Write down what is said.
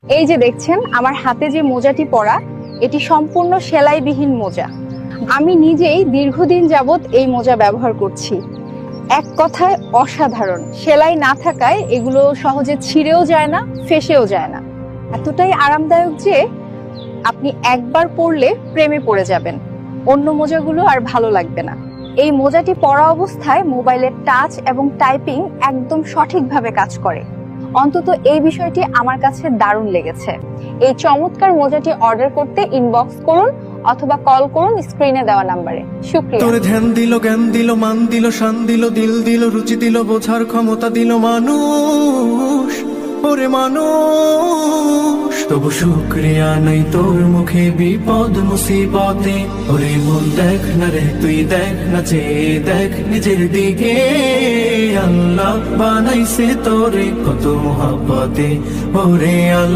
এই যে দেখছেন আমার হাতে যে মোজাটি পরা, এটি সম্পূর্ণ সেলাইবিহীন মোজা। আমি নিজেই দীর্ঘদিন যাবত এই মোজা ব্যবহার করছি। এক কথায় অসাধারণ। সেলাই না থাকায় এগুলো সহজে ছিঁড়েও যায় না, ফেঁসেও যায় না। এতটাই আরামদায়ক যে আপনি একবার পরলে প্রেমে পড়ে যাবেন, অন্য মোজাগুলো আর ভালো লাগবে না। এই মোজাটি পরা অবস্থায় মোবাইলের টাচ এবং টাইপিং একদম সঠিকভাবে কাজ করে। অন্তত এই বিষয়টি আমার কাছে দারুণ লেগেছে। এই চমৎকার মোজাটি অর্ডার করতে ইনবক্স করুন অথবা কল করুন স্ক্রিনে দেওয়া নাম্বারে। শুকরিয়া। তোরে ধ্যান দিল, জ্ঞান দিল, মান দিল, শান দিল, দিল দিল, রুচি দিল, বোঝার ক্ষমতা দিল মানুষ, ওরে মানুষ। তবু শুক্রিয়া নাই তোর মুখে বিপদ মুসিবতে। ওরে মন দেখ না রে, তুই দেখ না, চেয়ে দেখ নিজের দিকে। আল্লাহ বানাইছে তোরে কত মহাব্বতে, ওরে আল্লাহ।